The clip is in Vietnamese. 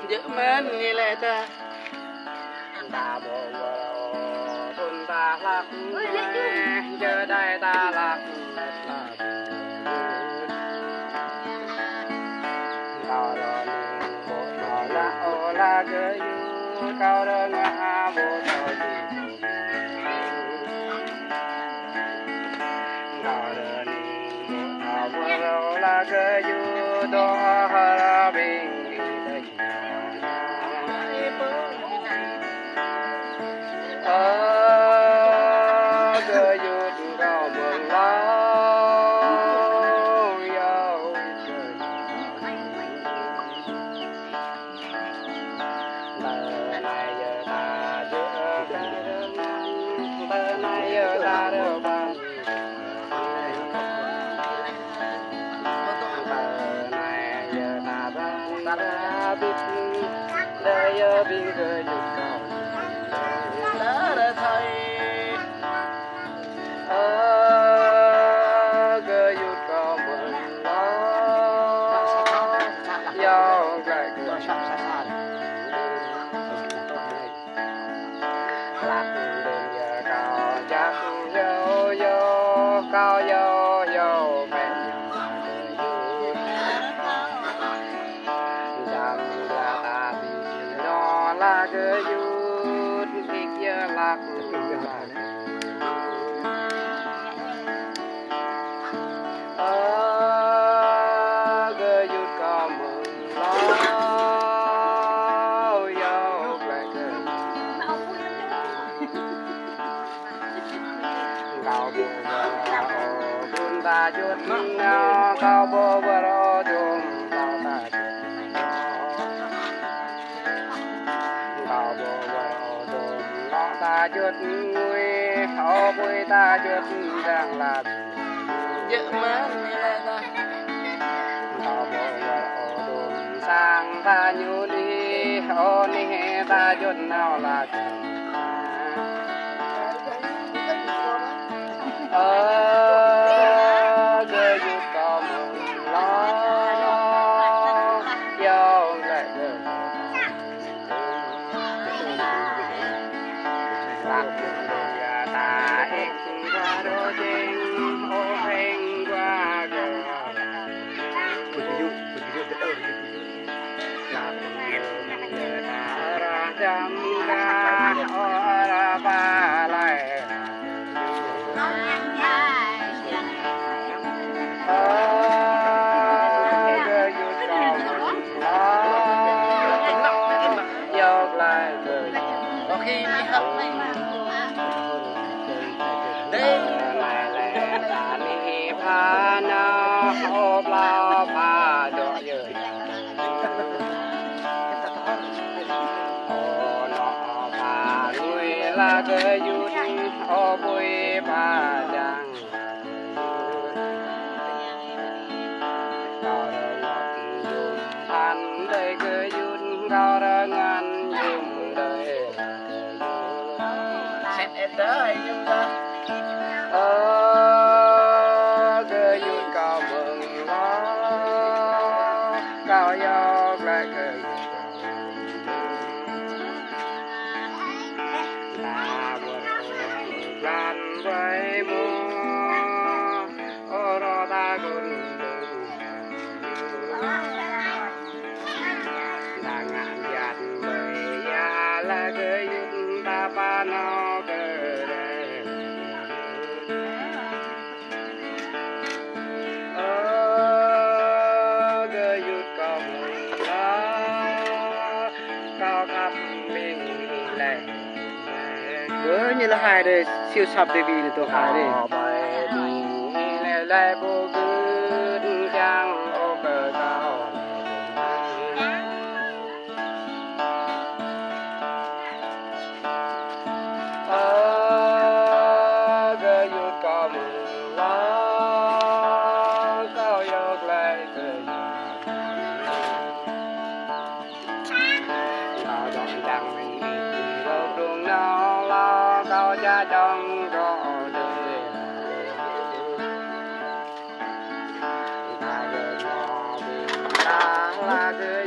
Giữ mến như lệ ta ta bộ thôn ta lạc giờ đây ta lạc cao đó bộ nó là ô la gơi cao đó ngã bộ thôi cao đó bộ la gơi đó hà bình đây biên cơ dục cầu đã thấy cơ dục cầu mừng lo giao lại cửa sắp xa lạc đường giờ cao chắc vô vô cao vô vô mẹ cứ dút thích giờ lạc cứ dút có mừng lo yêu lại cứ cao bồ bùn ta chút cao bồ bờ chung cao ta cao bồ bờ chung cao ta chút nguy hậu bùi ta chút đang là dữ mà nilai ta cao bồ bờ chung sang ta nhu đi hậu ni ta chút nào là cứ dút có mừng lo yêu lại được lạc đường ta ích qua đôi trên ô hình qua gờ lạc đường ta ra chăm ra ô ra ba lại cứ dút có mừng lo yêu lại được có khi đi học đây lại lẽ ta ni pha na hộp lao pha đỏ dời ô nọ pha nuôi là cứ dút ô bùi pha giang cao đờ ngọt dùng than đây cứ dút cao đờ ngăn dùng đời xét em tới chúng ta cứ dút cao mừng lo cao dọc lại cứ ta buồn lan với mùa ô rô ta cũng đừng là ngàn giặt bởi ya là cứ dút ta pa nó cứ đây cứ dút có mừng lo cao khắp mình lại như là hai đây siêu sập đây vì tôi hai đây bài đi lại lại vô cứ trang ô cờ cao cứ dút có mừng lo cao dọc lại cứ cao dọn chẳng mình đi đâu đường nào lo cao cha trong rõ đời ta gờ ngò bình ta là cứ